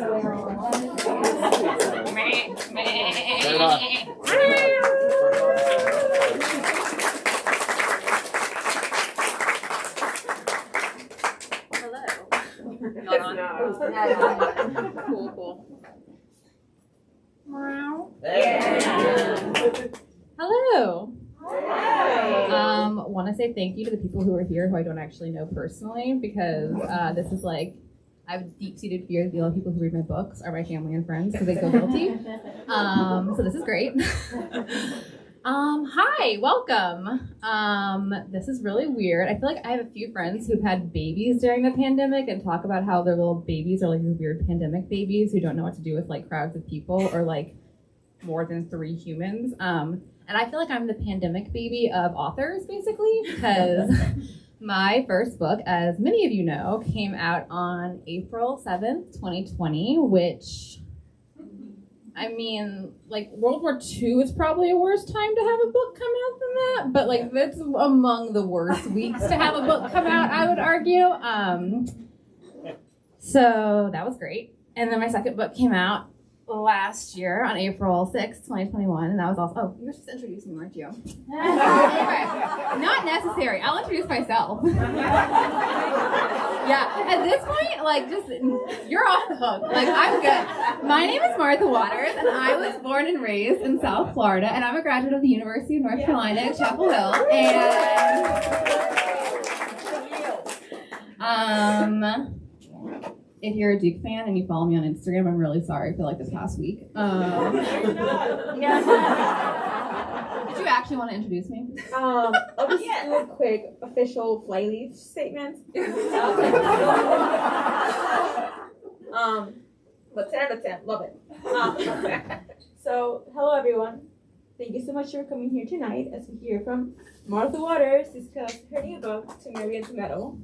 Cool. Hello. Want to say thank you to the people who are here who I don't actually know personally, because this is like, I have a deep-seated fear that the only people who read my books are my family and friends because they feel guilty. So this is great. Hi, welcome. This is really weird. I feel like I have a few friends who've had babies during the pandemic and talk about how their little babies are like these weird pandemic babies who don't know what to do with like crowds of people or like more than 3 humans. And I feel like I'm the pandemic baby of authors, basically, because my first book, as many of you know, came out on April 7th, 2020, which, I mean, like, World War II is probably a worse time to have a book come out than that, but, like, that's among the worst weeks to have a book come out, I would argue. So that was great. And then my second book came out last year on April 6th, 2021, and that was also, oh, you were supposed to introduce me, weren't you? Not necessary. I'll introduce myself. Yeah, at this point, like, just, you're off the hook. Like, I'm good. My name is Martha Waters, and I was born and raised in South Florida, and I'm a graduate of the University of North Carolina at Chapel Hill, and if you're a Duke fan and you follow me on Instagram, I'm really sorry for like this past week. Did you actually want to introduce me? I'll just do a quick official Flyleaf statement. But 10 out of 10, love it. So, hello everyone. Thank you so much for coming here tonight as we hear from Martha Waters discuss her new book, To Marry and to Meddle.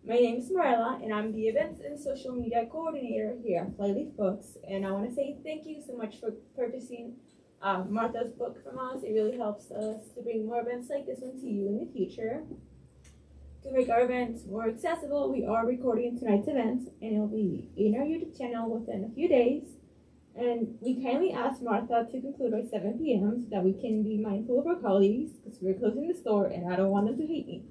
My name is Marilla, and I'm the Events and Social Media Coordinator here at Flyleaf Books. And I want to say thank you so much for purchasing Martha's book from us. It really helps us to bring more events like this one to you in the future. To make our events more accessible, we are recording tonight's event, and it will be in our YouTube channel within a few days. And we kindly ask Martha to conclude by 7 p.m. so that we can be mindful of our colleagues, because we're closing the store, and I don't want them to hate me.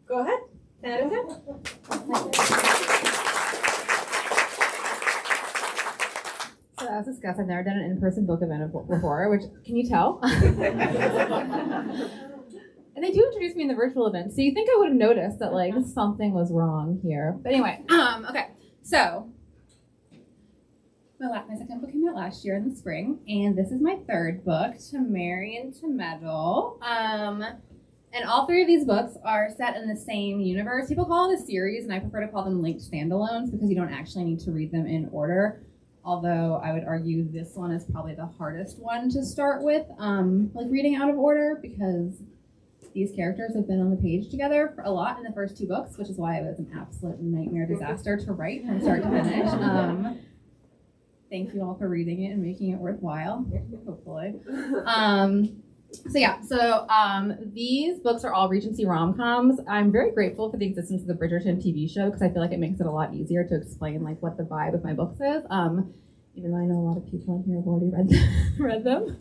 Go ahead. 10 out of 10. So as discussed, I've never done an in-person book event before, which, can you tell? And they do introduce me in the virtual event, so you think I would have noticed that like something was wrong here. But anyway, okay, so my second book came out last year in the spring, and this is my third book, To Marry and to Meddle. And all 3 of these books are set in the same universe. People call it a series, and I prefer to call them linked standalones because you don't actually need to read them in order. Although I would argue this one is probably the hardest one to start with, like reading out of order, because these characters have been on the page together for a lot in the first 2 books, which is why it was an absolute nightmare disaster to write from start to finish. Thank you all for reading it and making it worthwhile, hopefully. These books are all Regency rom-coms. I'm very grateful for the existence of the Bridgerton TV show because I feel like it makes it a lot easier to explain like what the vibe of my books is. Even though I know a lot of people in here have already read them.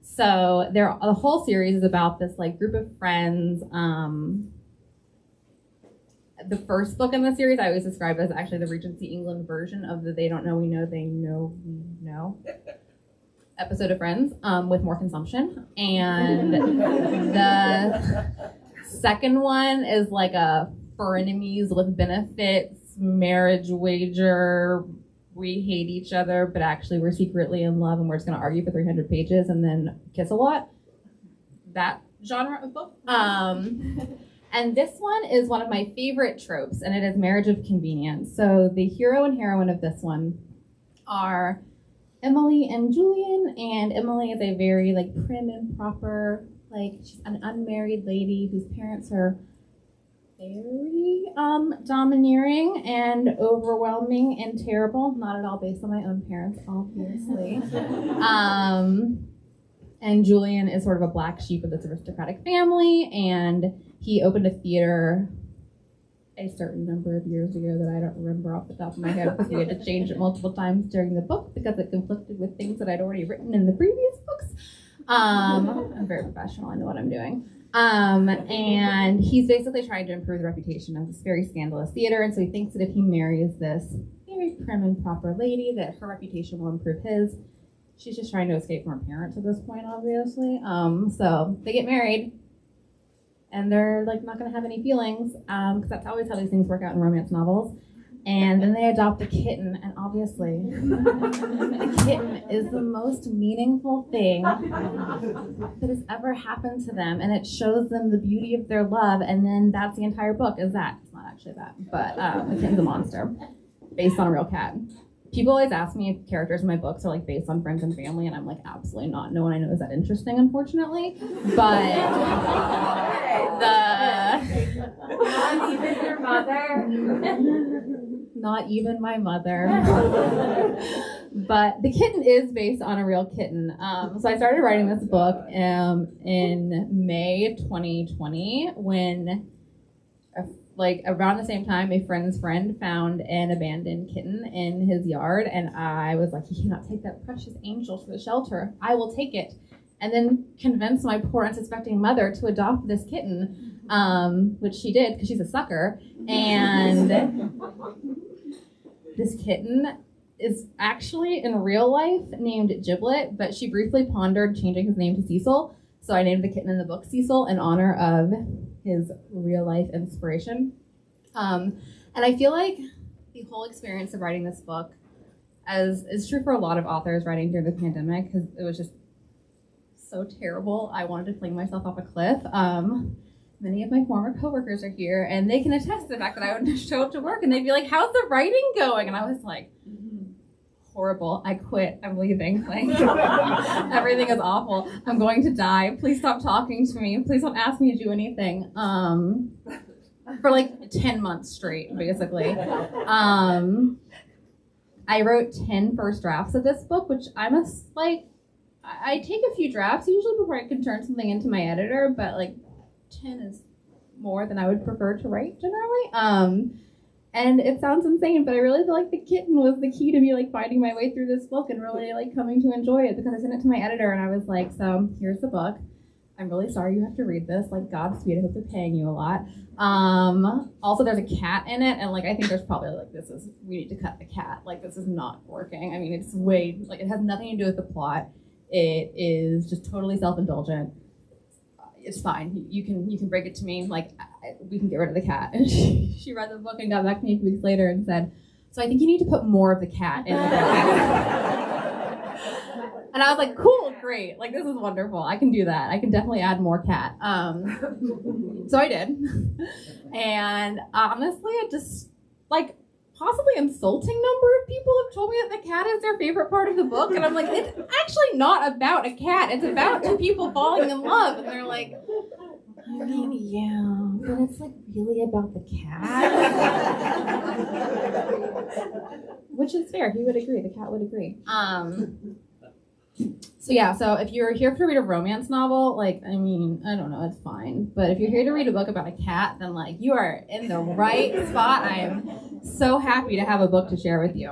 So the whole series is about this like group of friends. The first book in the series I always describe as actually the Regency England version of the They Don't Know We Know They Know We Know episode of Friends, with more consumption. And the second one is like a frenemies with benefits, marriage wager, we hate each other, but actually we're secretly in love and we're just going to argue for 300 pages and then kiss a lot. That genre of book. And this one is one of my favorite tropes, and it is marriage of convenience. So the hero and heroine of this one are Emily and Julian, and Emily is a very like prim and proper, like she's an unmarried lady whose parents are very domineering and overwhelming and terrible. Not at all based on my own parents, obviously. And Julian is sort of a black sheep of this aristocratic family, and he opened a theater a certain number of years ago that I don't remember off the top of my head because we had to change it multiple times during the book because it conflicted with things that I'd already written in the previous books. I'm very professional, I know what I'm doing. And he's basically trying to improve the reputation of this very scandalous theater, and so he thinks that if he marries this very prim and proper lady, that her reputation will improve his. She's just trying to escape from her parents at this point, obviously. So they get married, and they're like not going to have any feelings, because that's always how these things work out in romance novels. And then they adopt a kitten, and obviously, the kitten is the most meaningful thing that has ever happened to them, and it shows them the beauty of their love, and then that's the entire book, is that. It's not actually that, but the kitten's a monster, based on a real cat. People always ask me if characters in my books are like based on friends and family, and I'm like, absolutely not. No one I know is that interesting, unfortunately. But Not even your mother. Not even my mother. But the kitten is based on a real kitten. So I started writing this book in May 2020 when, around the same time, a friend's friend found an abandoned kitten in his yard, and I was like, you cannot take that precious angel to the shelter. I will take it. And then convince my poor unsuspecting mother to adopt this kitten, which she did because she's a sucker. And this kitten is actually in real life named Giblet, but she briefly pondered changing his name to Cecil. So I named the kitten in the book Cecil in honor of his real life inspiration. And I feel like the whole experience of writing this book, as is true for a lot of authors writing during the pandemic, because it was just so terrible. I wanted to fling myself off a cliff. Many of my former coworkers are here, and they can attest to the fact that I would show up to work and they'd be like, how's the writing going? And I was like, horrible. I quit. I'm leaving. Like, everything is awful. I'm going to die. Please stop talking to me. Please don't ask me to do anything. For like 10 months straight, basically. I wrote 10 first drafts of this book, which I take a few drafts usually before I can turn something into my editor, but like 10 is more than I would prefer to write generally. And it sounds insane, but I really feel like the kitten was the key to me like finding my way through this book and really like coming to enjoy it, because I sent it to my editor and I was like, so here's the book. I'm really sorry you have to read this. Like, Godspeed, I hope they're paying you a lot. Also, there's a cat in it, and like I think there's probably like we need to cut the cat. Like, this is not working. I mean, it's it has nothing to do with the plot. It is just totally self-indulgent. It's fine. You can break it to me. Like, we can get rid of the cat. And she read the book and got back to me a few weeks later and said, so I think you need to put more of the cat in the book. And I was like, cool, great. Like, this is wonderful. I can do that. I can definitely add more cat. So I did. And honestly, it just, like, possibly insulting number of people have told me that the cat is their favorite part of the book. And I'm like, it's actually not about a cat. It's about two people falling in love. And they're like, I mean, yeah, but it's like really about the cat. Which is fair. He would agree. The cat would agree. So if you're here to read a romance novel, like, I mean, I don't know, it's fine. But if you're here to read a book about a cat, then like you are in the right spot. I am so happy to have a book to share with you.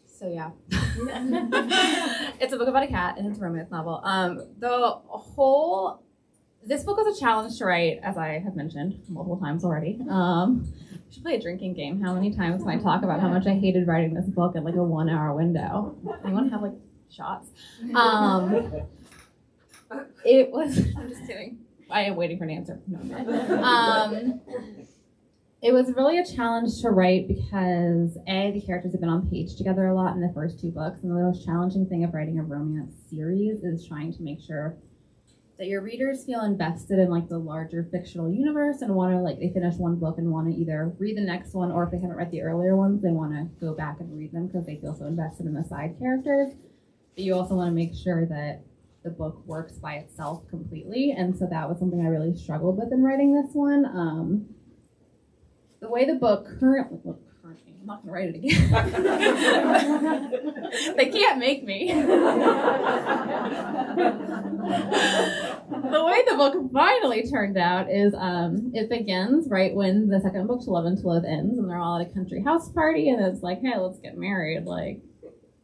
So yeah. It's a book about a cat and it's a romance novel. This book was a challenge to write, as I have mentioned multiple times already. We should play a drinking game. How many times can I talk about how much I hated writing this book in like a 1 hour window? Anyone have like shots? It was, I'm just kidding. I am waiting for an answer. No. It was really a challenge to write because the characters have been on page together a lot in the first two books, and the most challenging thing of writing a romance series is trying to make sure that your readers feel invested in like the larger fictional universe and want to like, they finish one book and want to either read the next one, or if they haven't read the earlier ones, they want to go back and read them because they feel so invested in the side characters. But you also want to make sure that the book works by itself completely, and so that was something I really struggled with in writing this one. The way the book hurt me. I'm not going to write it again. They can't make me. The way the book finally turned out is it begins right when the second book, To Love and To Live, ends, and they're all at a country house party, and it's like, hey, let's get married. Like,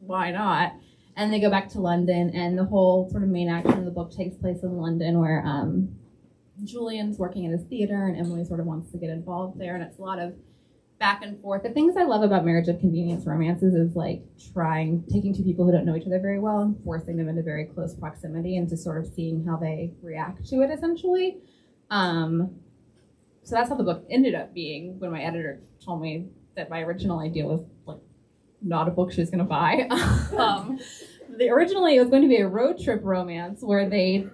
why not? And they go back to London, and the whole sort of main action of the book takes place in London, where Julian's working at his theater, and Emily sort of wants to get involved there, and it's a lot of back and forth. The things I love about marriage of convenience romances is like taking two people who don't know each other very well and forcing them into very close proximity and just sort of seeing how they react to it, essentially. So that's how the book ended up being when my editor told me that my original idea was like not a book she was going to buy. Originally, it was going to be a road trip romance where they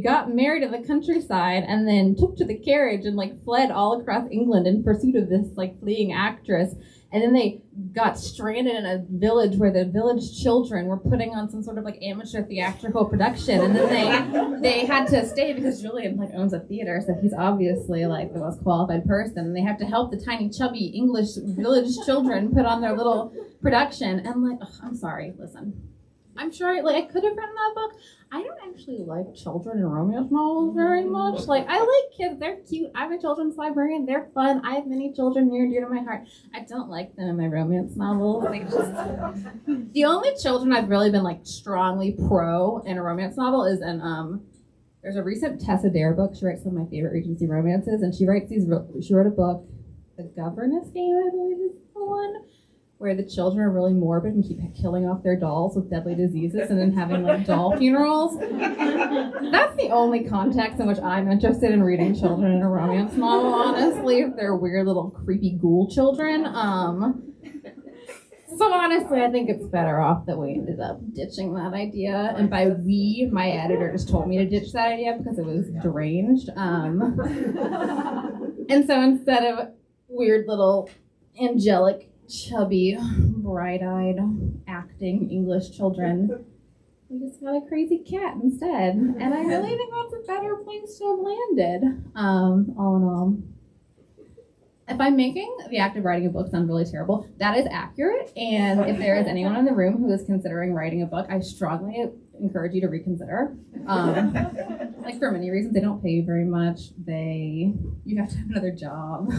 got married in the countryside and then took to the carriage and like fled all across England in pursuit of this like fleeing actress. And then they got stranded in a village where the village children were putting on some sort of like amateur theatrical production. And then they had to stay because Julian like owns a theater, so he's obviously like the most qualified person. And they have to help the tiny chubby English village children put on their little production. And like, I'm sorry, listen. I'm sure I could have written that book. I don't actually like children and romance novels very much. Like, I like kids. They're cute. I'm a children's librarian. They're fun. I have many children near and dear to my heart. I don't like them in my romance novels. The only children I've really been like strongly pro in a romance novel is in there's a recent Tessa Dare book. She writes some of my favorite Regency romances, and she wrote a book, The Governess Game, I believe is the one, where the children are really morbid and keep killing off their dolls with deadly diseases and then having like doll funerals. That's the only context in which I'm interested in reading children in a romance novel, honestly, if they're weird little creepy ghoul children. So honestly, I think it's better off that we ended up ditching that idea. And by we, my editor just told me to ditch that idea because it was deranged. And so instead of weird little angelic chubby, bright-eyed, acting English children, we just got a crazy cat instead. And I really think that's a better place to have landed, all in all. If I'm making the act of writing a book sound really terrible, that is accurate. And if there is anyone in the room who is considering writing a book, I strongly encourage you to reconsider. Like for many reasons, they don't pay you very much. You have to have another job.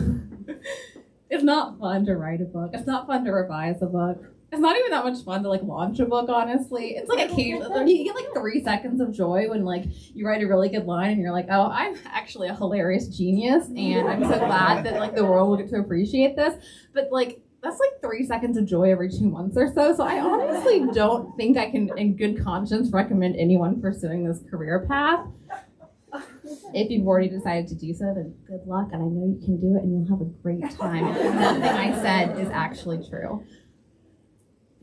It's not fun to write a book. It's not fun to revise a book. It's not even that much fun to like launch a book, honestly. It's like occasionally you get like 3 seconds of joy when like you write a really good line and you're like, oh, I'm actually a hilarious genius and I'm so glad that like the world will get to appreciate this. But like that's like 3 seconds of joy every 2 months or so. So I honestly don't think I can in good conscience recommend anyone pursuing this career path. If you've already decided to do so, then good luck, and I know you can do it, and you'll have a great time. Nothing I said is actually true.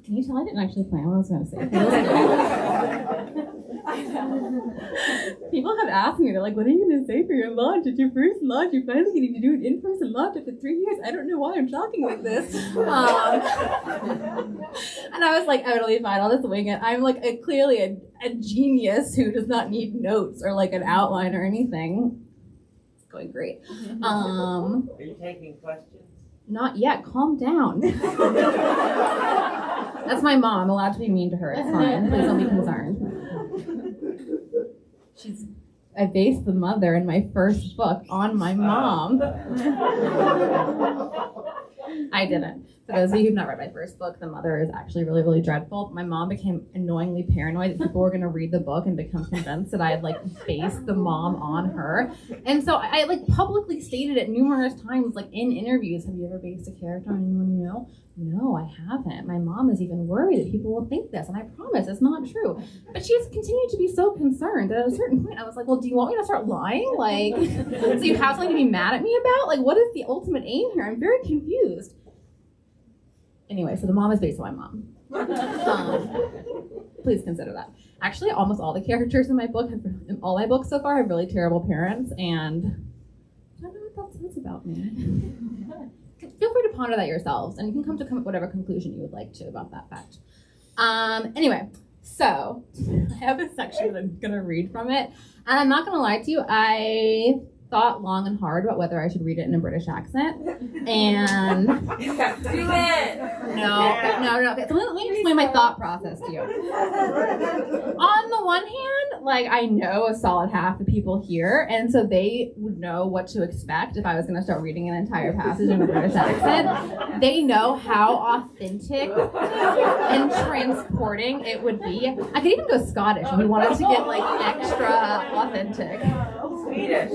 Can you tell I didn't actually plan what I was going to say? I know. People have asked me, they're like, what are you going to say for your launch? It's your first launch. You're finally getting to do an in-person launch after 3 years. I don't know why I'm talking like this. And I was like, it'll be fine. I'll just wing it. I'm like clearly a genius who does not need notes or like an outline or anything. It's going great. Are you taking questions? Not yet. Calm down. That's my mom. I'm allowed to be mean to her. It's fine. Please don't be concerned. I based the mother in my first book on my mom. I didn't. For those of you who've not read my first book, The Mother is actually really, really dreadful. My mom became annoyingly paranoid that people were going to read the book and become convinced that I had like based the mom on her. And so I like publicly stated it numerous times, like in interviews. Have you ever based a character on anyone you know? No, I haven't. My mom is even worried that people will think this, and I promise it's not true. But she's continued to be so concerned that at a certain point I was like, well, do you want me to start lying? Like, so you have something to be mad at me about? Like, what is the ultimate aim here? I'm very confused. Anyway, so the mom is based on my mom. Please consider that. Actually, almost all the characters in my book, in all my books so far, have really terrible parents, and I don't know what that says about me. Feel free to ponder that yourselves, and you can come to whatever conclusion you would like to about that fact. Anyway, so I have a section that I'm going to read from it, and I'm not going to lie to you, I thought long and hard about whether I should read it in a British accent. And Do it! no. Okay, so let me explain my thought process to you. On the one hand, like, I know a solid half the people here, and so they would know what to expect if I was going to start reading an entire passage in a British accent. They know how authentic and transporting it would be. I could even go Scottish if we wanted to get like extra authentic. Swedish.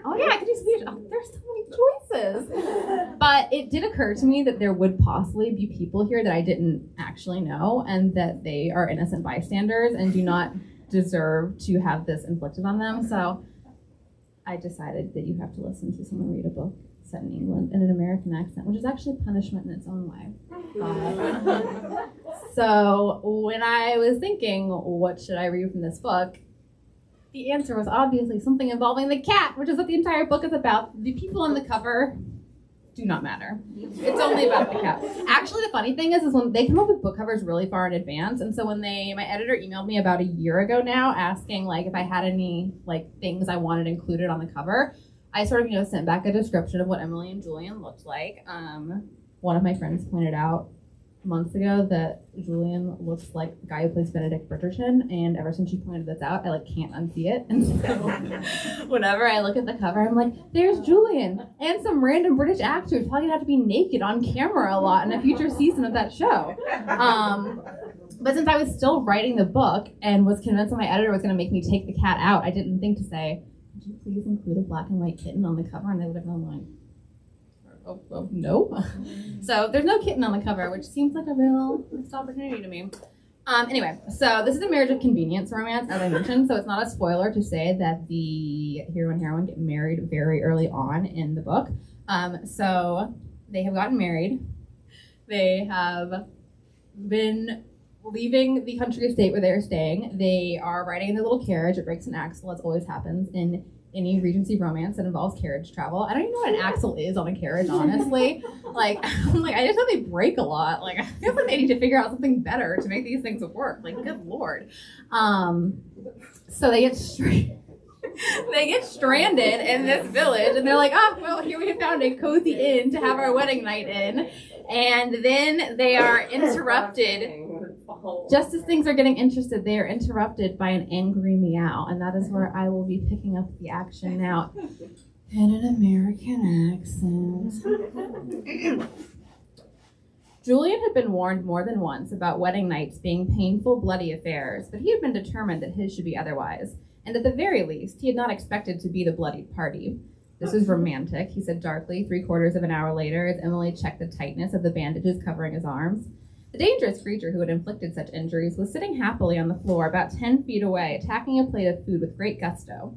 Oh yeah, I could do Swedish. Oh, there's so many choices. But it did occur to me that there would possibly be people here that I didn't actually know, and that they are innocent bystanders and do not deserve to have this inflicted on them. So I decided that you have to listen to someone read a book set in England in an American accent, which is actually punishment in its own way. So when I was thinking, what should I read from this book? The answer was obviously something involving the cat, which is what the entire book is about. The people on the cover do not matter. It's only about the cat. Actually, the funny thing is when they come up with book covers really far in advance, and so when my editor emailed me about a year ago now asking like if I had any like things I wanted included on the cover, I sort of sent back a description of what Emily and Julian looked like. One of my friends pointed out months ago that Julian looks like the guy who plays Benedict Bridgerton, and ever since she pointed this out, I like can't unsee it. And so whenever I look at the cover, I'm like, there's Julian and some random British actor who's probably gonna have to be naked on camera a lot in a future season of that show. But since I was still writing the book and was convinced that my editor was gonna make me take the cat out, I didn't think to say, would you please include a black and white kitten on the cover? And they would have been like, oh, no. So there's no kitten on the cover, which seems like a real missed opportunity to me. Anyway, so this is a marriage of convenience romance, as I mentioned, so it's not a spoiler to say that the hero and heroine get married very early on in the book. So they have gotten married. They have been leaving the country estate where they're staying. They are riding in their little carriage. It breaks an axle, as always happens in any Regency romance that involves carriage travel. I don't even know what an axle is on a carriage, honestly. I just know they break a lot. Like, I feel like they need to figure out something better to make these things work. Like, good Lord. So they get stranded in this village, and they're like, oh, well, here we have found a cozy inn to have our wedding night in. And then they are interrupted. Just as things are getting interested, they are interrupted by an angry meow, and that is where I will be picking up the action now in an American accent. Julian had been warned more than once about wedding nights being painful, bloody affairs, but he had been determined that his should be otherwise, and at the very least, he had not expected to be the bloodied party. This is romantic, he said darkly, 3/4 of an hour later, as Emily checked the tightness of the bandages covering his arms. The dangerous creature who had inflicted such injuries was sitting happily on the floor about 10 feet away, attacking a plate of food with great gusto.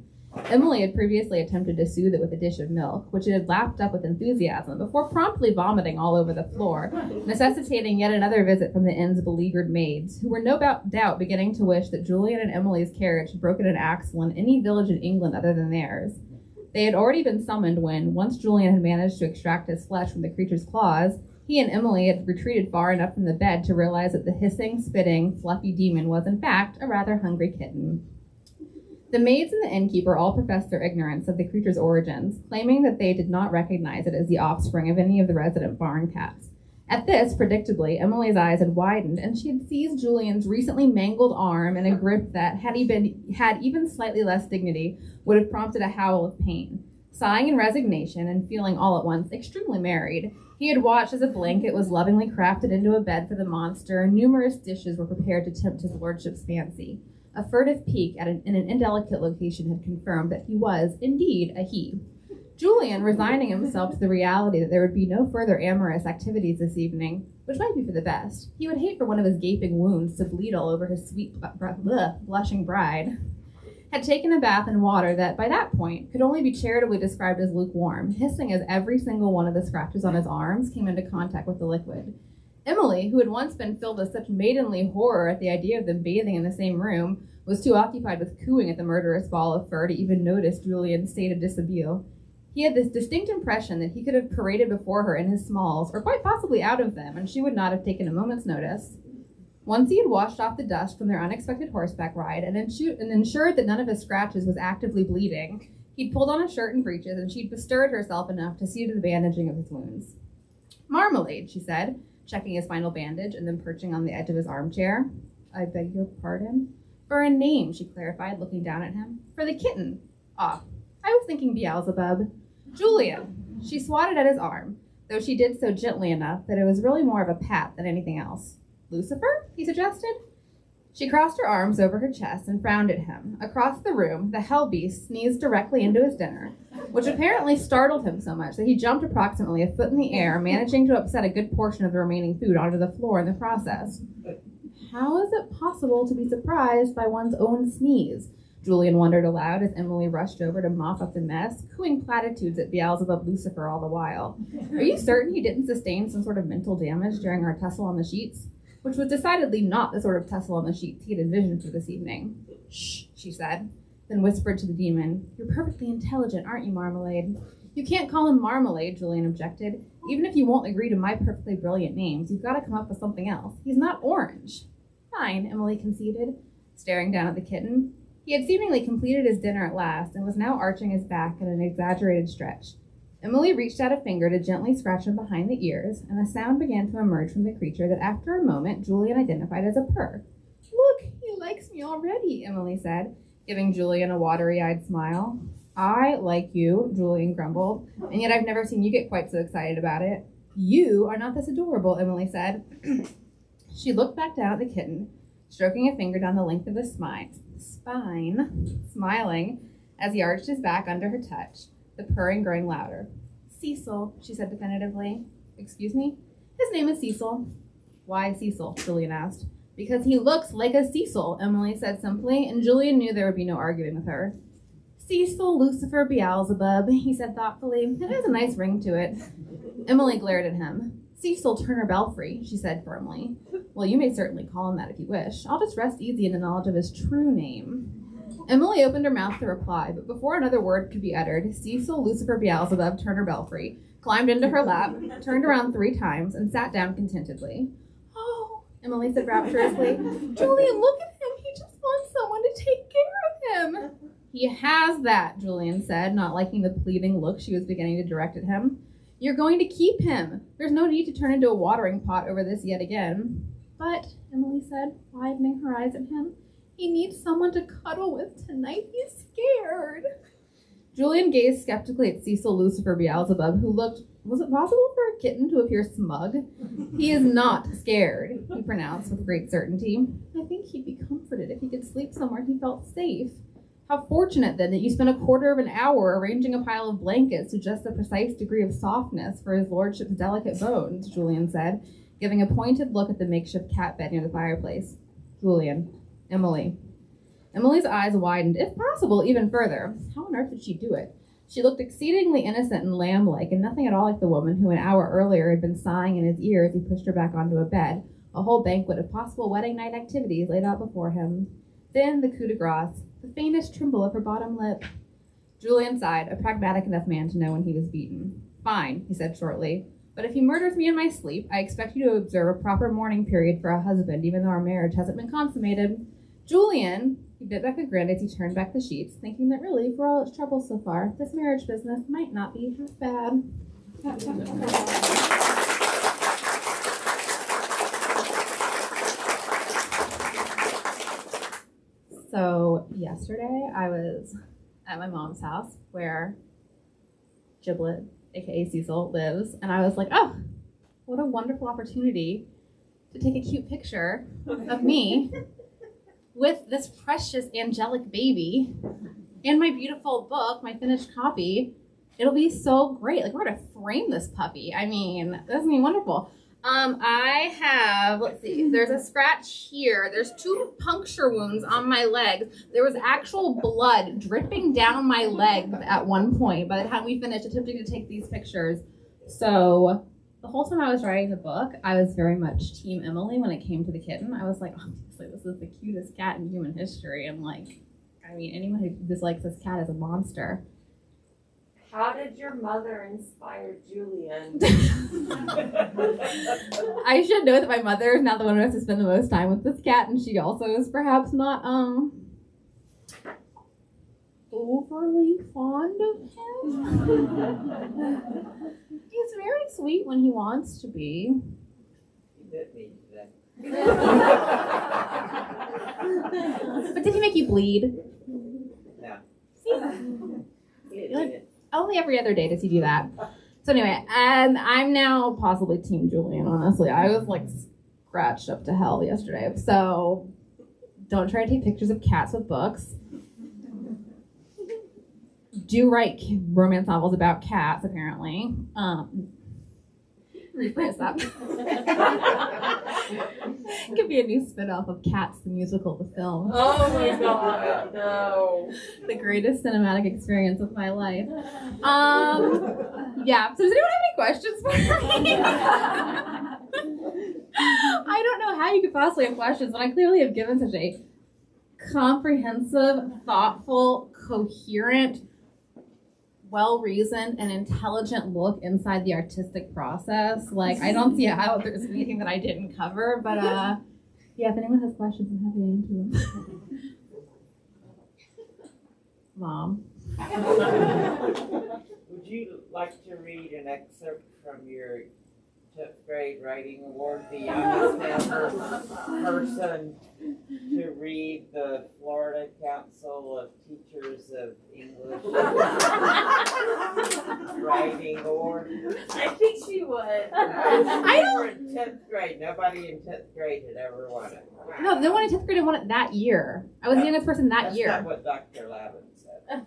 Emily had previously attempted to soothe it with a dish of milk, which it had lapped up with enthusiasm before promptly vomiting all over the floor, necessitating yet another visit from the inn's beleaguered maids, who were no doubt beginning to wish that Julian and Emily's carriage had broken an axle in any village in England other than theirs. They had already been summoned when, once Julian had managed to extract his flesh from the creature's claws, he and Emily had retreated far enough from the bed to realize that the hissing, spitting, fluffy demon was, in fact, a rather hungry kitten. The maids and the innkeeper all professed their ignorance of the creature's origins, claiming that they did not recognize it as the offspring of any of the resident barn cats. At this, predictably, Emily's eyes had widened, and she had seized Julian's recently mangled arm in a grip that, had even slightly less dignity, would have prompted a howl of pain. Sighing in resignation and feeling all at once extremely married, he had watched as a blanket was lovingly crafted into a bed for the monster, and numerous dishes were prepared to tempt his lordship's fancy. A furtive peek in an indelicate location had confirmed that he was, indeed, a he. Julian, resigning himself to the reality that there would be no further amorous activities this evening, which might be for the best. He would hate for one of his gaping wounds to bleed all over his sweet, blushing bride. Had taken a bath in water that, by that point, could only be charitably described as lukewarm, hissing as every single one of the scratches on his arms came into contact with the liquid. Emily, who had once been filled with such maidenly horror at the idea of them bathing in the same room, was too occupied with cooing at the murderous ball of fur to even notice Julian's state of dishabille. He had this distinct impression that he could have paraded before her in his smalls, or quite possibly out of them, and she would not have taken a moment's notice. Once he had washed off the dust from their unexpected horseback ride and ensured that none of his scratches was actively bleeding, He'd pulled on his shirt and breeches, and she'd bestirred herself enough to see to the bandaging of his wounds. Marmalade, she said, checking his final bandage and then perching on the edge of his armchair. I beg your pardon? For a name, she clarified, looking down at him. For the kitten. Ah, I was thinking Beelzebub. Julian. She swatted at his arm, though she did so gently enough that it was really more of a pat than anything else. Lucifer? He suggested. She crossed her arms over her chest and frowned at him. Across the room, the hell beast sneezed directly into his dinner, which apparently startled him so much that he jumped approximately a foot in the air, managing to upset a good portion of the remaining food onto the floor in the process. How is it possible to be surprised by one's own sneeze? Julian wondered aloud as Emily rushed over to mop up the mess, cooing platitudes at Beelzebub Lucifer all the while. Are you certain he didn't sustain some sort of mental damage during our tussle on the sheets? Which was decidedly not the sort of tussle on the sheets he had envisioned for this evening. Shh, she said, then whispered to the demon. You're perfectly intelligent, aren't you, Marmalade? You can't call him Marmalade, Julian objected. Even if you won't agree to my perfectly brilliant names, you've got to come up with something else. He's not orange. Fine, Emily conceded, staring down at the kitten. He had seemingly completed his dinner at last and was now arching his back in an exaggerated stretch. Emily reached out a finger to gently scratch him behind the ears, and a sound began to emerge from the creature that after a moment Julian identified as a purr. Look, he likes me already, Emily said, giving Julian a watery-eyed smile. I like you, Julian grumbled, and yet I've never seen you get quite so excited about it. You are not this adorable, Emily said. She looked back down at the kitten, stroking a finger down the length of his spine, smiling as he arched his back under her touch, the purring growing louder. Cecil, she said definitively. Excuse me? His name is Cecil. Why Cecil? Julian asked. Because he looks like a Cecil, Emily said simply, and Julian knew there would be no arguing with her. Cecil Lucifer Beelzebub, he said thoughtfully. It has a nice ring to it. Emily glared at him. Cecil Turner Belfry, she said firmly. Well, you may certainly call him that if you wish. I'll just rest easy in the knowledge of his true name. Emily opened her mouth to reply, but before another word could be uttered, Cecil Lucifer Beelzebub Turner Belfry climbed into her lap, turned around 3 times, and sat down contentedly. Oh, Emily said rapturously. Julian, look at him. He just wants someone to take care of him. He has that, Julian said, not liking the pleading look she was beginning to direct at him. You're going to keep him. There's no need to turn into a watering pot over this yet again. But, Emily said, widening her eyes at him, he needs someone to cuddle with tonight. He's scared. Julian gazed skeptically at Cecil Lucifer Beelzebub, who looked, was it possible for a kitten to appear smug? He is not scared, he pronounced with great certainty. I think he'd be comforted if he could sleep somewhere he felt safe. How fortunate, then, that you spent a quarter of an hour arranging a pile of blankets to just the precise degree of softness for his lordship's delicate bones, Julian said, giving a pointed look at the makeshift cat bed near the fireplace. Julian. Emily. Emily's eyes widened, if possible, even further. How on earth did she do it? She looked exceedingly innocent and lamb-like, and nothing at all like the woman who an hour earlier had been sighing in his ear as he pushed her back onto a bed, a whole banquet of possible wedding night activities laid out before him. Then the coup de grace, the faintest tremble of her bottom lip. Julian sighed, a pragmatic enough man to know when he was beaten. Fine, he said shortly. But if he murders me in my sleep, I expect you to observe a proper mourning period for a husband, even though our marriage hasn't been consummated. Julian, he bit back a grin as he turned back the sheets, thinking that really, for all its troubles so far, this marriage business might not be half bad. So, yesterday I was at my mom's house where Giblet, aka Cecil, lives, and I was like, oh, what a wonderful opportunity to take a cute picture of me with this precious angelic baby and my beautiful book, my finished copy. It'll be so great. Like, we're gonna frame this puppy. I mean, this is gonna be wonderful. I have, let's see, there's a scratch here. There's 2 puncture wounds on my legs. There was actual blood dripping down my legs at one point by the time we finished attempting to take these pictures. So the whole time I was writing the book, I was very much Team Emily when it came to the kitten. I was like, obviously, this is the cutest cat in human history. And like, I mean, anyone who dislikes this cat is a monster. How did your mother inspire Julian? I should know that my mother is not the one who has to spend the most time with this cat, and she also is perhaps not the overly fond of him. He's very sweet when he wants to be. You bit me today. But did he make you bleed? No. See? Only every other day does he do that. So anyway, I'm now possibly Team Julian, honestly. I was like scratched up to hell yesterday. So don't try to take pictures of cats with books. Do write romance novels about cats, apparently. Rephrase that. Could be a new spin-off of Cats, the musical, the film. Oh my god, no. The greatest cinematic experience of my life. Yeah. So does anyone have any questions for me? I don't know how you could possibly have questions when I clearly have given such a comprehensive, thoughtful, coherent, well-reasoned, and intelligent look inside the artistic process. Like, I don't see how there's anything that I didn't cover, but yeah, if anyone has questions, I'm happy to answer them. Mom. Would you like to read an excerpt from your 10th grade writing award, the youngest ever person to read the Florida Council of Teachers of English writing award? I think she would. I were in 10th grade. Nobody in 10th grade had ever won it. No, no one in 10th grade won it that year. I was the youngest person that year. That's not what Dr. Lavin said.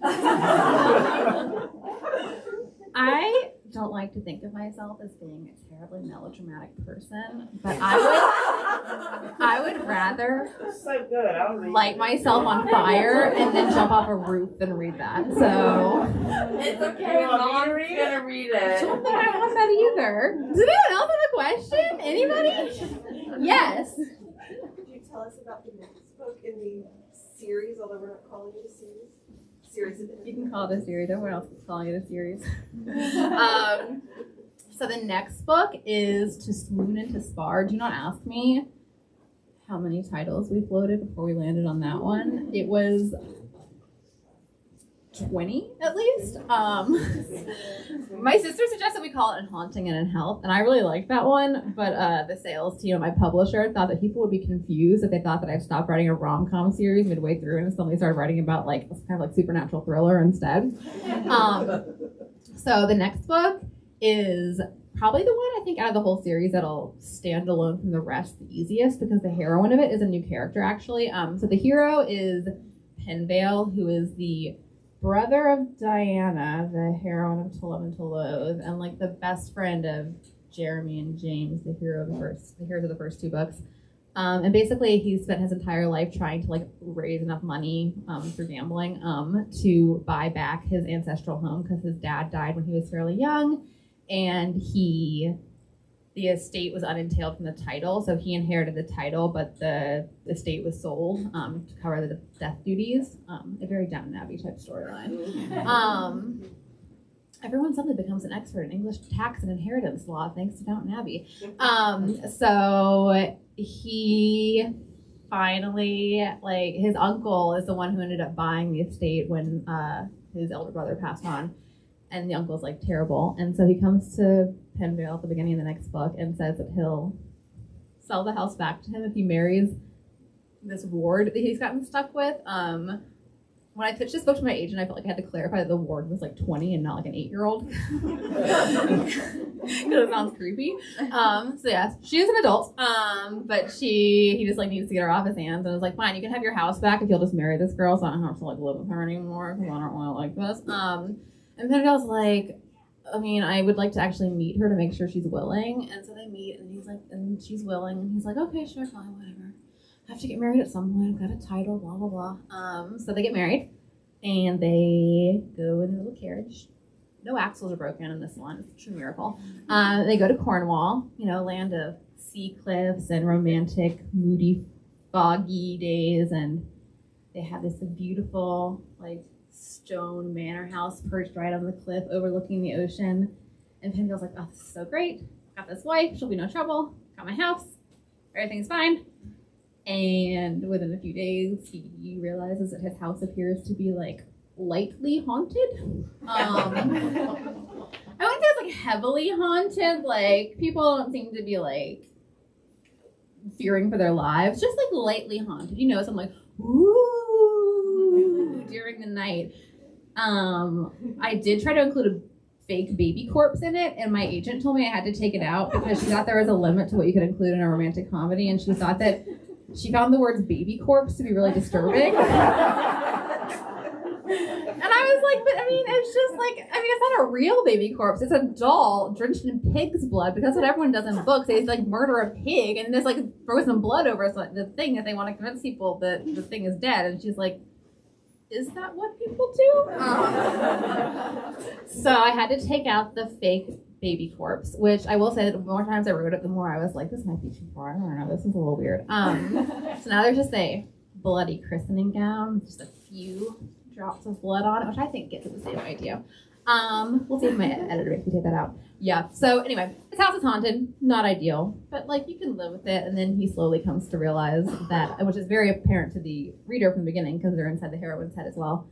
I don't like to think of myself as being a terribly melodramatic person, but I would rather So good. I'll read light it. myself on fire and then jump off a roof than read that. So It's okay, You want me to Mom's read gonna read I it. don't think I want that either. Does anyone else have a question? Anybody? Yes. Could you tell us about the next book in the series, although we're not calling it a series? Series of You can call it a series. Everyone else is calling it a series. So the next book is To Swoon and to Spar. Do not ask me how many titles we floated before we landed on that one. It was 20 at least. My sister suggested we call it In Haunting and in Health, and I really liked that one, but the sales team at my publisher thought that people would be confused if they thought that I stopped writing a rom-com series midway through and suddenly started writing about like kind of like supernatural thriller instead. So the next book is probably the one I think out of the whole series that'll stand alone from the rest the easiest, because the heroine of it is a new character actually. So the hero is Penvale, who is the brother of Diana, the heroine of To Love and to Loathe, and like the best friend of Jeremy and James, the heroes of the first two books. And basically he spent his entire life trying to like raise enough money through gambling to buy back his ancestral home, because his dad died when he was fairly young, and the estate was unentailed from the title, so he inherited the title, but the estate was sold to cover the death duties. A very Downton Abbey type storyline. Everyone suddenly becomes an expert in English tax and inheritance law thanks to Downton Abbey. So he finally, like, his uncle is the one who ended up buying the estate when his elder brother passed on. And the uncle's like terrible. And so he comes to Penvale at the beginning of the next book and says that he'll sell the house back to him if he marries this ward that he's gotten stuck with. When I pitched this book to my agent, I felt like I had to clarify that the ward was like 20 and not like an 8-year-old. Because it sounds creepy. So yeah, she is an adult. But he just like needs to get her off his hands, and I was like, fine, you can have your house back if you'll just marry this girl, so I don't have to like live with her anymore because I don't want to like this. And Penvale's like, I mean, I would like to actually meet her to make sure she's willing. And so they meet, and he's like, and she's willing. And he's like, okay, sure, fine, whatever. I have to get married at some point. I've got a title, blah, blah, blah. So they get married, and they go in a little carriage. No axles are broken in this one. It's a true miracle. They go to Cornwall, land of sea cliffs and romantic, moody, foggy days. And they have this beautiful, like, stone manor house perched right on the cliff overlooking the ocean. And Penvale's like, oh, this is so great. Got this wife, she'll be no trouble. Got my house, everything's fine. And within a few days, he realizes that his house appears to be like lightly haunted. I wouldn't say it's like heavily haunted. Like people don't seem to be like fearing for their lives. Just like lightly haunted. You know, so I'm like, ooh, during the night. I did try to include a fake baby corpse in it, and my agent told me I had to take it out because she thought there was a limit to what you could include in a romantic comedy, and she thought that she found the words baby corpse to be really disturbing. And I was like, but I mean, it's just like, I mean, it's not a real baby corpse. It's a doll drenched in pig's blood, because that's what everyone does in books. They like murder a pig and there's like frozen blood over the thing that they want to convince people that the thing is dead. And she's like, is that what people do? So I had to take out the fake baby corpse, which I will say that the more times I wrote it, the more I was like, this might be too far. I don't know. This is a little weird. So now there's just a bloody christening gown, just a few drops of blood on it, which I think gets at the same idea. We'll see if my editor makes me take that out. Yeah. So anyway, his house is haunted. Not ideal, but like you can live with it. And then he slowly comes to realize that, which is very apparent to the reader from the beginning, because they're inside the heroine's head as well,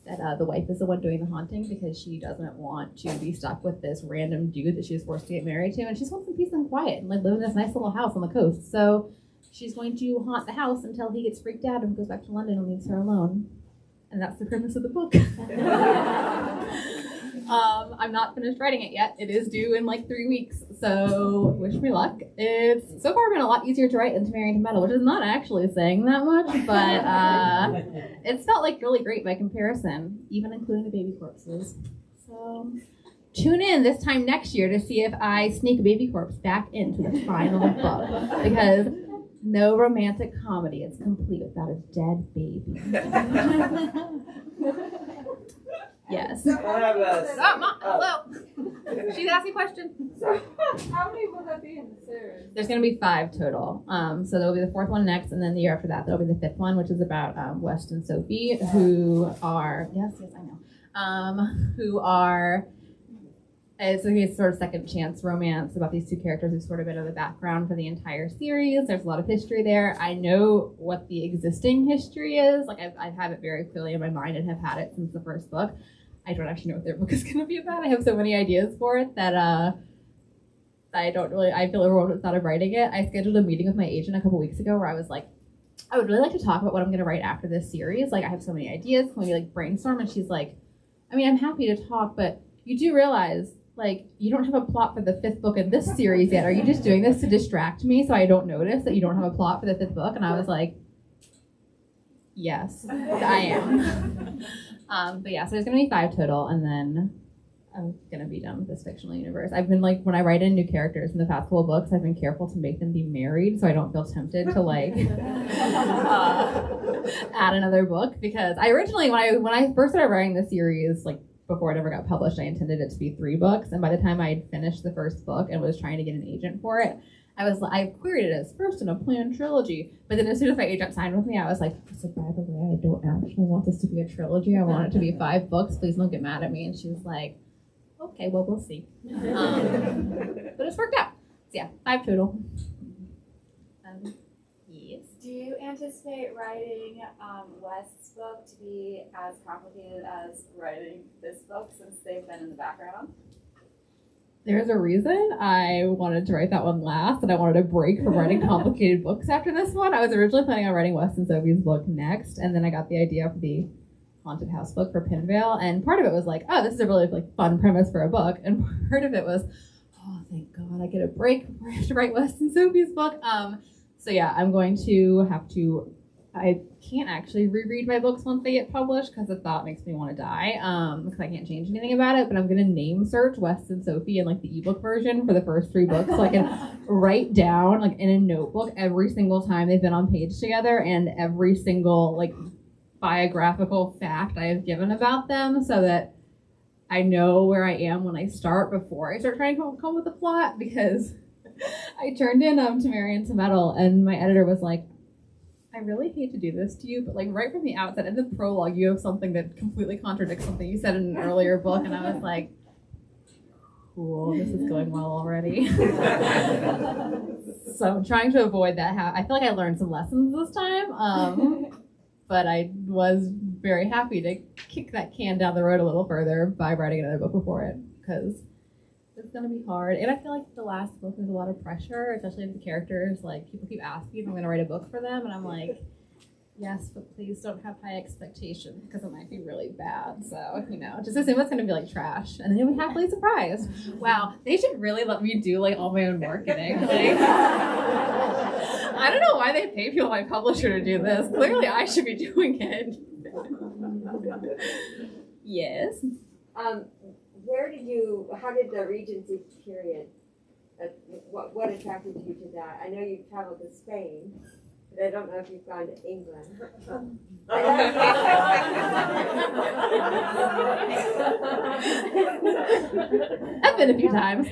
that the wife is the one doing the haunting because she doesn't want to be stuck with this random dude that she was forced to get married to, and she just wants some peace and quiet and like live in this nice little house on the coast. So she's going to haunt the house until he gets freaked out and goes back to London and leaves her alone. And that's the premise of the book. I'm not finished writing it yet. It is due in like 3 weeks, so wish me luck. It's so far been a lot easier to write than To Marry, to Meddle, which is not actually saying that much, but it's felt like really great by comparison, even including the baby corpses. So tune in this time next year to see if I sneak a baby corpse back into the final book, because no romantic comedy is complete without a dead baby. Yes. Hello. She's asking questions. So, how many will that be in the series? There's going to be 5 total. So there'll be the 4th one next, and then the year after that, there'll be the 5th one, which is about West and Sophie, who are, yes, I know, who are, it's a sort of second chance romance about these 2 characters who've sort of been in the background for the entire series. There's a lot of history there. I know what the existing history is. Like, I have it very clearly in my mind and have had it since the first book. I don't actually know what their book is going to be about. I have so many ideas for it that I feel overwhelmed with the thought of writing it. I scheduled a meeting with my agent a couple weeks ago where I was like, I would really like to talk about what I'm going to write after this series. Like, I have so many ideas. Can we like brainstorm? And she's like, I mean, I'm happy to talk, but you do realize, like, you don't have a plot for the 5th book in this series yet. Are you just doing this to distract me so I don't notice that you don't have a plot for the 5th book? And I was like, yes, I am. But yeah, so there's going to be 5 total, and then I'm going to be done with this fictional universe. I've been like, when I write in new characters in the past couple of books, I've been careful to make them be married so I don't feel tempted to like add another book, because I originally, when I first started writing the series, like before it ever got published, I intended it to be 3 books, and by the time I had finished the first book and was trying to get an agent for it, I queried it as first in a planned trilogy, but then as soon as my agent signed with me, I was like, so by the way, I don't actually want this to be a trilogy. I want it to be 5 books. Please don't get mad at me. And she was like, okay, well, we'll see. But it's worked out. So yeah, 5 total. Yes. Do you anticipate writing West's book to be as complicated as writing this book, since they've been in the background? There's a reason I wanted to write that one last, and I wanted a break from writing complicated books after this one. I was originally planning on writing West and Sophie's book next, and then I got the idea for the haunted house book for Pinvale, and part of it was like, oh, this is a really like fun premise for a book, and part of it was, oh, thank God I get a break before I have to write West and Sophie's book. So yeah, I'm going to have to, I can't actually reread my books once they get published because the thought makes me want to die, because I can't change anything about it, but I'm going to name search West and Sophie in like the ebook version for the first 3 books, so I can write down like in a notebook every single time they've been on page together and every single like biographical fact I have given about them, so that I know where I am when I start before I start trying to come up with a plot, because I turned in To Marry and to Meddle, and my editor was like, I really hate to do this to you, but like right from the outset in the prologue, you have something that completely contradicts something you said in an earlier book, and I was like, cool, this is going well already. So I'm trying to avoid that. I feel like I learned some lessons this time. but I was very happy to kick that can down the road a little further by writing another book before it, because it's gonna be hard. And I feel like the last book was a lot of pressure, especially with the characters. Like, people keep asking if I'm gonna write a book for them, and I'm like, yes, but please don't have high expectations because it might be really bad. So, just assume it's gonna be like trash, and then you'll be happily surprised. Wow, they should really let me do like all my own marketing. Like, I don't know why they pay people my publisher to do this. Clearly, I should be doing it. Yes. How did the Regency period, what attracted you to that? I know you traveled to Spain, but I don't know if you've gone to England. I've been a few times.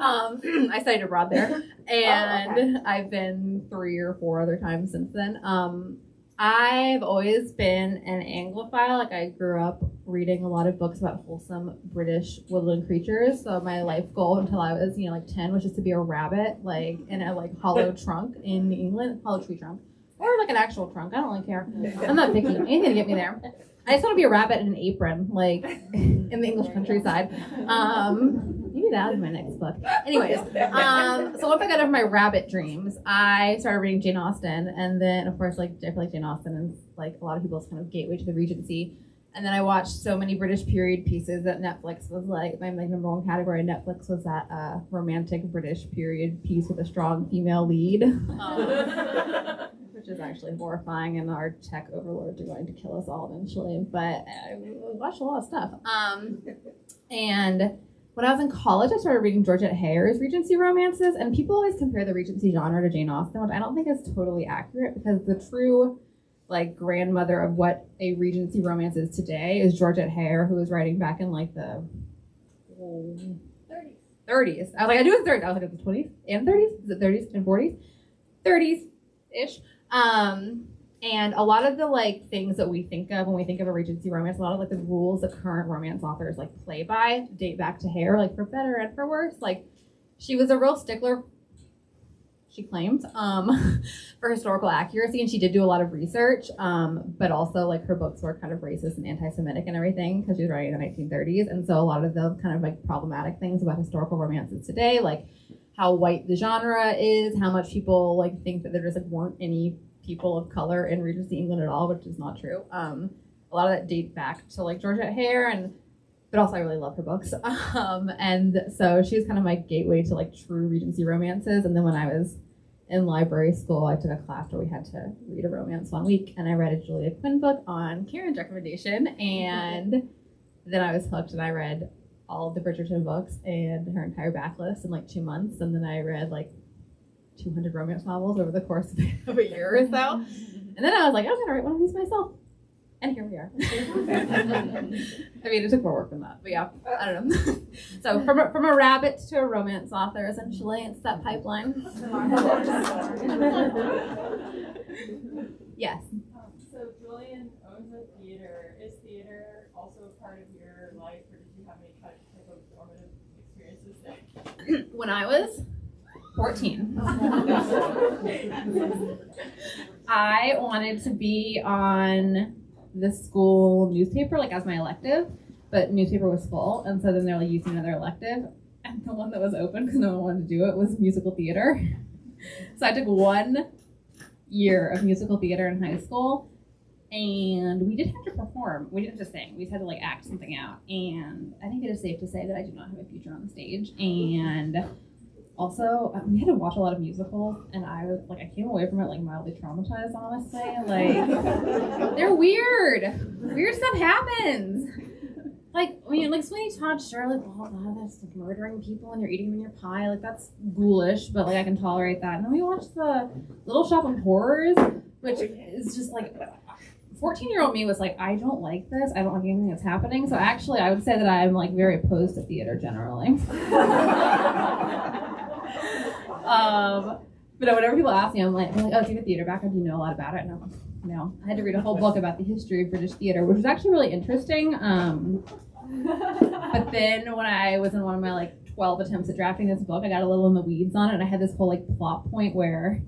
I studied abroad there, and I've been 3 or 4 other times since then. I've always been an Anglophile. Like, I grew up reading a lot of books about wholesome British woodland creatures. So my life goal until I was, 10 was just to be a rabbit, like in a hollow trunk in England, hollow tree trunk, or like an actual trunk. I don't really care. I'm not picky. Anything to get me there. I just want to be a rabbit in an apron, like in the English countryside. Maybe that was my next book. Anyways, so once I got over my rabbit dreams, I started reading Jane Austen, and then of course, I feel like Jane Austen is like a lot of people's kind of gateway to the Regency. And then I watched so many British period pieces that Netflix was like my number one category. Netflix was that romantic British period piece with a strong female lead. Which is actually horrifying, and our tech overlords are going to kill us all eventually. But I watched a lot of stuff. And when I was in college, I started reading Georgette Heyer's Regency romances, and people always compare the Regency genre to Jane Austen, which I don't think is totally accurate, because the true grandmother of what a Regency romance is today is Georgette Heyer, who was writing back in the 30s. I was like, I knew it was 30s. I was like, it's the 20s and 30s? Is it 30s and 40s? 30s-ish. And a lot of the things that we think of when we think of a Regency romance, a lot of the rules that current romance authors play by date back to Heyer, for better and for worse. She was a real stickler, she claimed, for historical accuracy, and she did do a lot of research, but also her books were kind of racist and anti-Semitic and everything, because she was writing in the 1930s, and so a lot of the kind of problematic things about historical romances today, how white the genre is, how much people think that there just weren't any people of color in Regency England at all, which is not true. A lot of that dates back to Georgette Heyer, but also I really love her books. And so she was kind of my gateway to true Regency romances. And then when I was in library school, I took a class where we had to read a romance 1 week, and I read a Julia Quinn book on Karen's recommendation, and then I was hooked, and I read all of the Bridgerton books and her entire backlist in 2 months, and then I read 200 romance novels over the course of a year or so, and then I was like, I'm gonna write one of these myself, and here we are. I mean, it took more work than that, but yeah, I don't know. So from a rabbit to a romance author, essentially, it's that pipeline. Yes. So Julian owns a theater. Is theater also a part of your life, or did you have any type of formative experiences there? When I was 14, I wanted to be on the school newspaper, as my elective, but newspaper was full, and so then they're using another elective, and the one that was open, because no one wanted to do it, was musical theater. So I took 1 year of musical theater in high school, and we did have to perform. We didn't just sing. We just had to act something out, and I think it is safe to say that I do not have a future on the stage. And also, we had to watch a lot of musicals, and I was I came away from it mildly traumatized, honestly. They're weird. Weird stuff happens. Sweeney Todd, sure, that's murdering people and you're eating them in your pie. That's ghoulish, but I can tolerate that. And then we watched the Little Shop of Horrors, which is just 14-year-old me was I don't like this. I don't like anything that's happening. So actually, I would say that I'm very opposed to theater generally. But whenever people ask me, I'm oh, do you have a theater background? Do you know a lot about it? No. I had to read a whole book about the history of British theater, which was actually really interesting. But then when I was in one of my 12 attempts at drafting this book, I got a little in the weeds on it, and I had this whole plot point where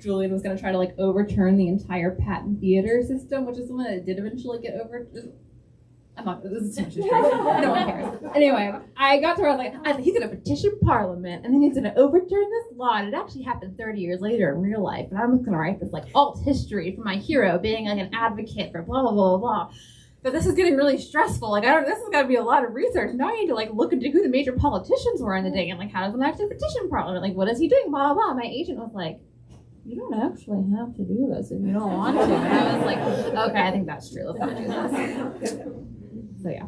Julian was gonna try to like overturn the entire patent theater system, which is the one that did eventually get over. I'm not. This is too much history. No one cares. Anyway, I got to where I was like, he's gonna petition Parliament, and then he's gonna overturn this law. And it actually happened 30 years later in real life. And I'm just gonna write this like alt history for my hero being like an advocate for blah blah blah blah. But this is getting really stressful. Like, this is gonna be a lot of research. Now I need to like look into who the major politicians were in the day and like how does one actually petition Parliament? Like, what is he doing? Blah blah blah. My agent was like, you don't actually have to do this if you don't want to. And I was like, okay, I think that's true. Let's not do this. So yeah.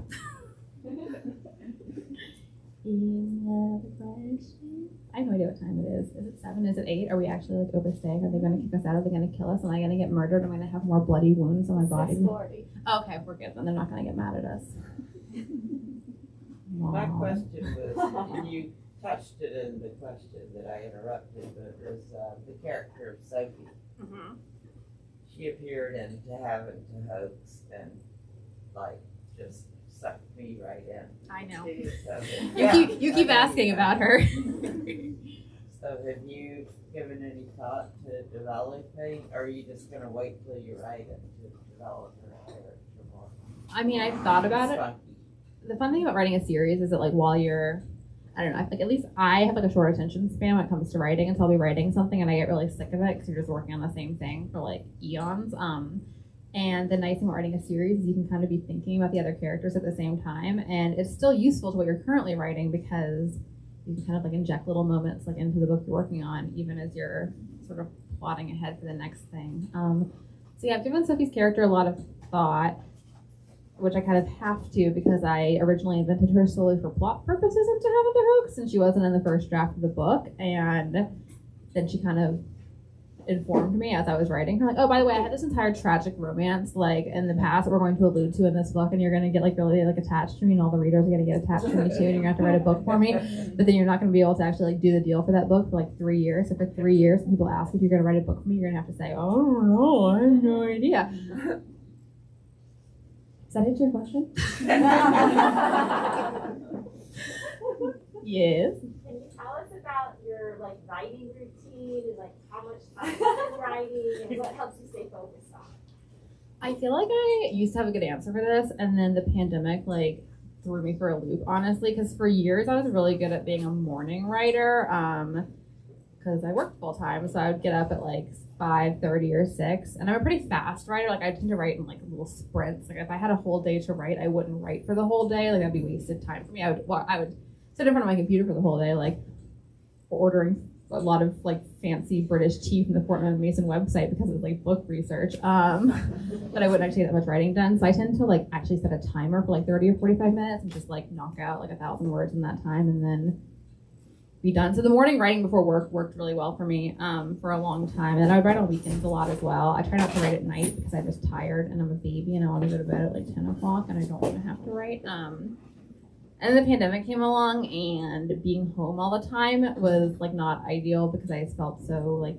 I have no idea what time it is. Is it 7? Is it 8? Are we actually like overstaying? Are they going to kick us out? Are they going to kill us? Am I going to get murdered? Am I going to have more bloody wounds on my body? 6:40. Okay, we're good. Then they're not going to get mad at us. My Aw. question was, and you touched it in the question that I interrupted, but it was the character of Sophie. Mhm. She appeared in To Heaven to Hoax and like just sucked me right in. I know. So, You keep asking about her. So have you given any thought to developing, or are you just gonna wait till you write it to develop her character more? I mean, I've thought about it. Spunky. The fun thing about writing a series is that like while you're, I don't know, like at least I have like a short attention span when it comes to writing, and so I'll be writing something and I get really sick of it because you're just working on the same thing for like eons. And the nice thing about writing a series is you can kind of be thinking about the other characters at the same time, and it's still useful to what you're currently writing because you can kind of like inject little moments like into the book you're working on, even as you're sort of plotting ahead for the next thing. So yeah, I've given Sophie's character a lot of thought, which I kind of have to because I originally invented her solely for plot purposes into Heaven to Hoax, and she wasn't in the first draft of the book, and then she kind of informed me as I was writing her, like, oh, by the way, I had this entire tragic romance like in the past that we're going to allude to in this book, and you're going to get like really like attached to me, and all the readers are going to get attached to me too, and you're going to have to write a book for me, but then you're not going to be able to actually like do the deal for that book for like 3 years. So for 3 years, when people ask if you're going to write a book for me, you're going to have to say, oh no, I have no idea. Does that answer your question? Yes. Can you tell us about your like writing routine and like how much time you're writing and what helps you stay focused on? I feel like I used to have a good answer for this, and then the pandemic like threw me for a loop, honestly, because for years I was really good at being a morning writer, because I worked full time, so I would get up at like 5:30 or 6, and I'm a pretty fast writer. Like I tend to write in like little sprints. Like if I had a whole day to write, I wouldn't write for the whole day. Like that'd be wasted time for me. I would sit in front of my computer for the whole day, like ordering a lot of like fancy British tea from the Fort Mason website because it was like book research. But I wouldn't actually get that much writing done. So I tend to like actually set a timer for like 30 or 45 minutes and just like knock out like 1,000 words in that time and then be done. So the morning writing before work worked really well for me for a long time. And I would write on weekends a lot as well. I try not to write at night because I'm just tired and I'm a baby and I want to go to bed at like 10 o'clock and I don't want to have to write. And the pandemic came along, and being home all the time was like not ideal because I felt so like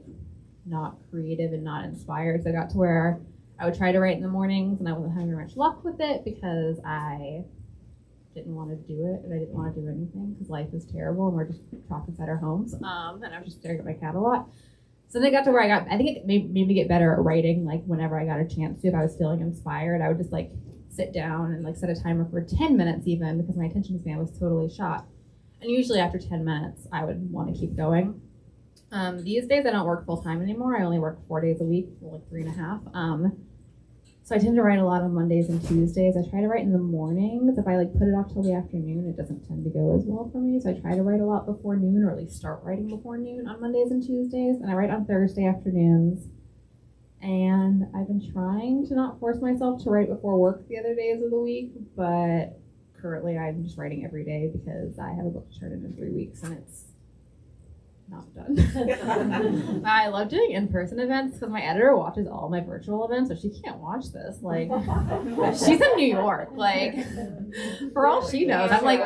not creative and not inspired. So I got to where I would try to write in the mornings, and I wasn't having very much luck with it because I didn't want to do it, and I didn't want to do anything because life is terrible, and we're just trapped inside our homes. And I was just staring at my cat a lot. So then I got to where I think it made me get better at writing. Like whenever I got a chance to, if I was feeling inspired, I would just like sit down and like set a timer for 10 minutes even because my attention span was totally shot. And usually after 10 minutes, I would want to keep going. These days I don't work full time anymore. I only work 4 days a week, for like 3.5. So I tend to write a lot on Mondays and Tuesdays. I try to write in the mornings. If I like put it off till the afternoon, it doesn't tend to go as well for me. So I try to write a lot before noon, or at least start writing before noon on Mondays and Tuesdays. And I write on Thursday afternoons. And I've been trying to not force myself to write before work the other days of the week, but currently I'm just writing every day because I have a book to turn in 3 weeks and it's not done. I love doing in-person events because my editor watches all my virtual events, so she can't watch this. Like, she's in New York. Like, for all she knows, I'm like,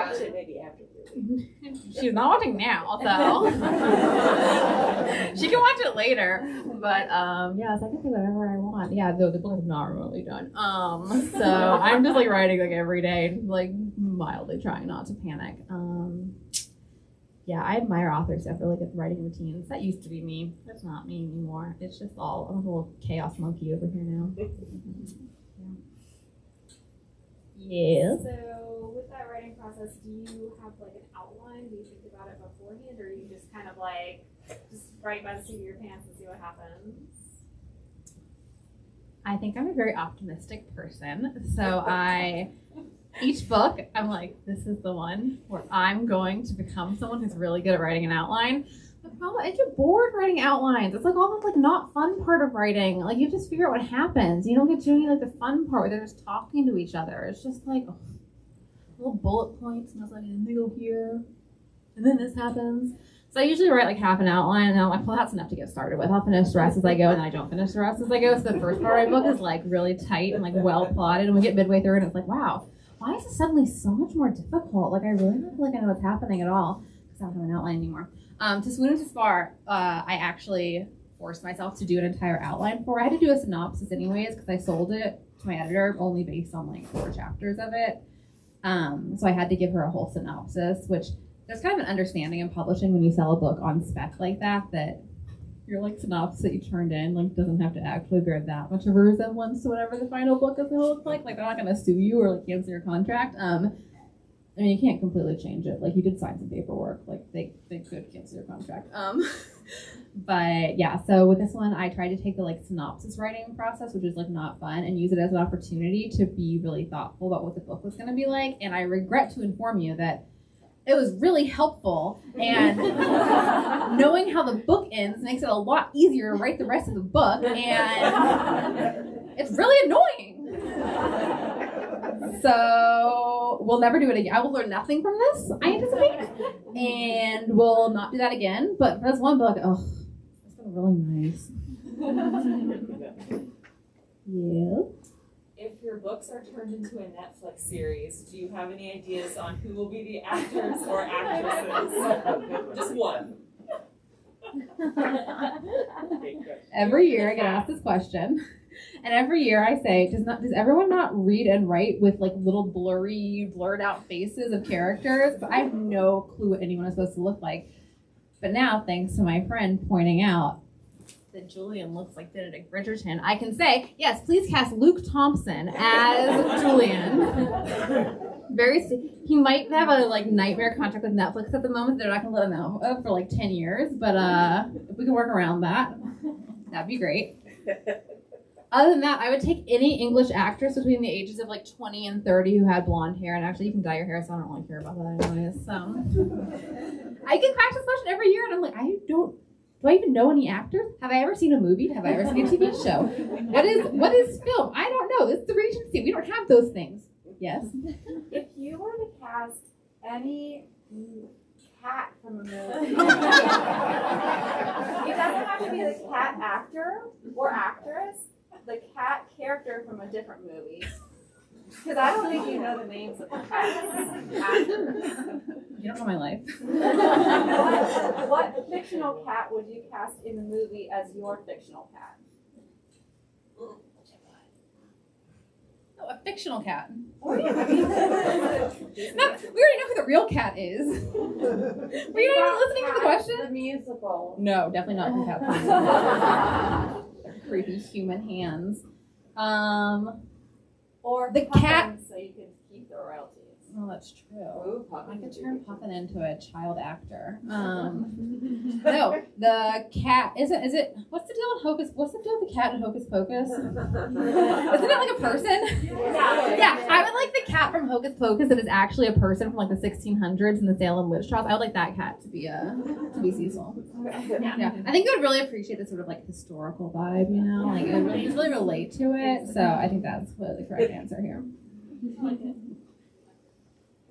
she's not watching now, so she can watch it later. But yeah, so I can do whatever I want. Yeah, the book is not remotely done. So I'm just like writing like every day, like mildly trying not to panic. yeah, I admire authors who have really good writing routines. That used to be me. That's not me anymore. It's just all, I'm a little chaos monkey over here now. Yeah. So with that writing process, do you have like an outline? Do you think about it beforehand, or you just kind of like just write by the seat of your pants and see what happens? I think I'm a very optimistic person. So each book, I'm like, this is the one where I'm going to become someone who's really good at writing an outline. The problem is you're bored writing outlines. It's like all the like not fun part of writing. Like you just figure out what happens. You don't get to do any like the fun part where they're just talking to each other. It's just like little bullet points, and I was like, and they go here, and then this happens. So I usually write like half an outline, and I'm like, well, that's enough to get started with. I'll finish the rest as I go, and then I don't finish the rest as I go. So the first part of my book is like really tight and like well plotted, and we get midway through, and it's like, wow, why is this suddenly so much more difficult? Like I really don't feel like I know what's happening at all because I don't have an outline anymore. To Swoon and to Spar, I actually forced myself to do an entire outline for. I had to do a synopsis anyways because I sold it to my editor only based on like 4 chapters of it. So I had to give her a whole synopsis, which there's kind of an understanding in publishing when you sell a book on spec like that your like synopsis that you turned in like doesn't have to actually bear that much of a resemblance to whatever the final book is going to look like. Like they're not going to sue you or like cancel your contract. I mean, you can't completely change it. Like you did sign some paperwork. Like they could cancel your contract. But yeah, so with this one, I tried to take the like synopsis writing process, which is like not fun, and use it as an opportunity to be really thoughtful about what the book was going to be like. And I regret to inform you that it was really helpful, and knowing how the book ends makes it a lot easier to write the rest of the book, and it's really annoying. So we'll never do it again. I will learn nothing from this, I anticipate, and we'll not do that again. But for this one book, it's been really nice. Yeah. If your books are turned into a Netflix series, do you have any ideas on who will be the actors or actresses? Just one. Every year I get asked this question, and every year I say, does everyone not read and write with like little blurred out faces of characters? I have no clue what anyone is supposed to look like. But now, thanks to my friend pointing out that Julian looks like Benedict Bridgerton, I can say, yes, please cast Luke Thompson as Julian. He might have a like nightmare contract with Netflix at the moment. They're not going to let him out for like 10 years, but if we can work around that, that'd be great. Other than that, I would take any English actress between the ages of like 20 and 30 who had blonde hair, and actually you can dye your hair, so I don't really care about that anyways. So I get asked this question every year, and I'm like, do I even know any actors? Have I ever seen a movie? Have I ever seen a TV show? What is film? I don't know. It's the Regency. We don't have those things. Yes? If you were to cast any cat from a movie, it doesn't have to be the cat actor or actress, the cat character from a different movie. Because I don't think you know the names of the cat actors. You don't know my life. What fictional cat would you cast in the movie as your fictional cat? Oh, a fictional cat. Oh, yeah. No, we already know who the real cat is. Were you not even listening to the question? The musical. No, definitely not from Cat. Creepy human hands. Or the cat. So you can keep the royalties. Oh, that's true. Ooh, I could turn Puffin into a child actor. No, the cat is it? What's the deal with Hocus? What's the deal with the cat in Hocus Pocus? Isn't it like a person? Yeah, I would like the cat from Hocus Pocus that is actually a person from like the 1600s in the Salem witch trials. I would like that cat to be Cecil. Yeah, I think you would really appreciate the sort of like historical vibe, you know, like it would really relate to it. So I think that's the correct answer here.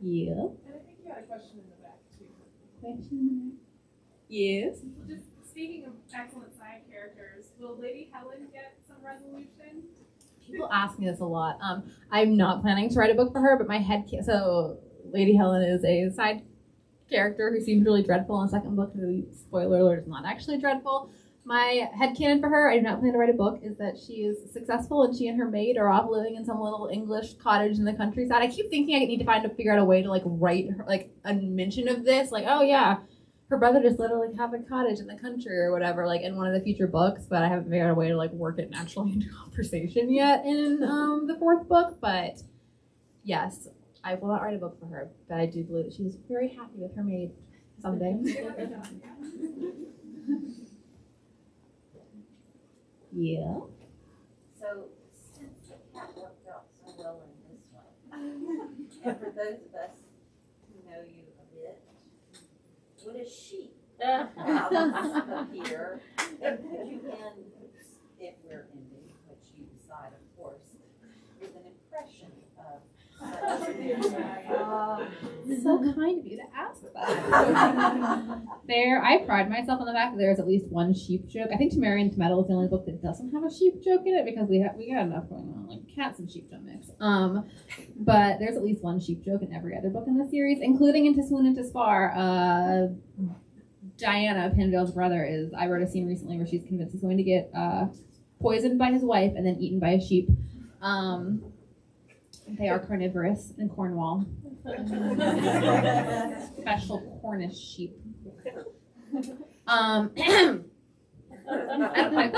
Yeah. And I think you had a question in the back too. Question? Yes. Just speaking of excellent side characters, will Lady Helen get some resolution? People ask me this a lot. I'm not planning to write a book for her, but my so Lady Helen is a side character who seems really dreadful in the second book. Spoiler alert, is not actually dreadful. My headcanon for her, I do not plan to write a book, is that she is successful and she and her maid are off living in some little English cottage in the countryside. I keep thinking I need to figure out a way to like write her, like a mention of this, like, oh yeah, her brother just literally have a cottage in the country or whatever, like in one of the future books, but I haven't figured out a way to like work it naturally into conversation yet in the fourth book. But yes, I will not write a book for her, but I do believe that she's very happy with her maid someday. Yeah. So, since the cat worked out so well in this one, and for those of us who know you a bit, would a sheep appear? And could you end, if we're ending, which you decide, of course, with an impression of So kind of you to ask that. I pride myself on the fact that there's at least one sheep joke. I think To Marry and to Meddle is the only book that doesn't have a sheep joke in it because we got enough going on, like cats and sheep don't mix. But there's at least one sheep joke in every other book in the series, including in To Swoon and To Spar. Diana, Pindale's brother, I wrote a scene recently where she's convinced he's going to get poisoned by his wife and then eaten by a sheep. They are carnivorous in Cornwall. Special Cornish sheep. I don't think I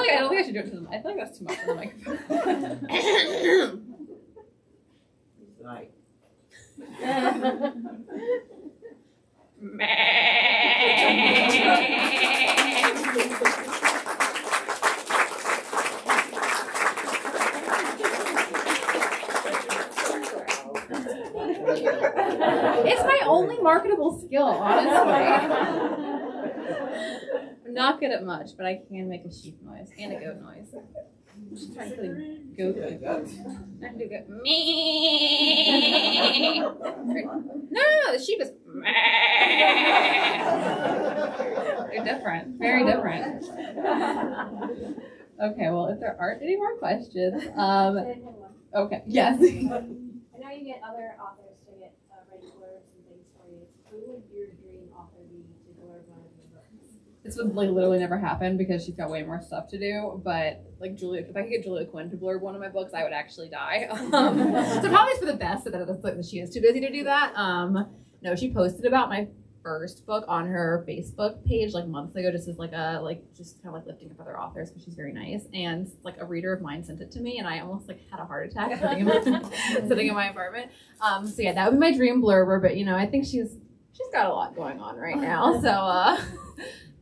should do it to them. I feel like that's too much on the microphone. Like, It's my only marketable skill, honestly. I'm not good at much, but I can make a sheep noise and a goat noise. I'm just trying to goat. I can do goat. Me. No, the sheep is. They're different, very different. Okay, well, if there aren't any more questions, okay, yes. I know you get other authors to get write blurbs and things for you. Who would your dream author be to blurb one of your books? This would like literally never happen because she's got way more stuff to do. But like Julia, if I could get Julia Quinn to blurb one of my books, I would actually die. So probably it's for the best that she is too busy to do that. No, she posted about my first book on her Facebook page like months ago, just as just kind of like lifting up other authors because she's very nice. And like a reader of mine sent it to me, and I almost like had a heart attack sitting in my apartment. So yeah, that would be my dream blurber. But I think she's got a lot going on right now. So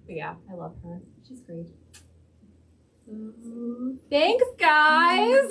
but yeah, I love her. She's great. Thanks, guys.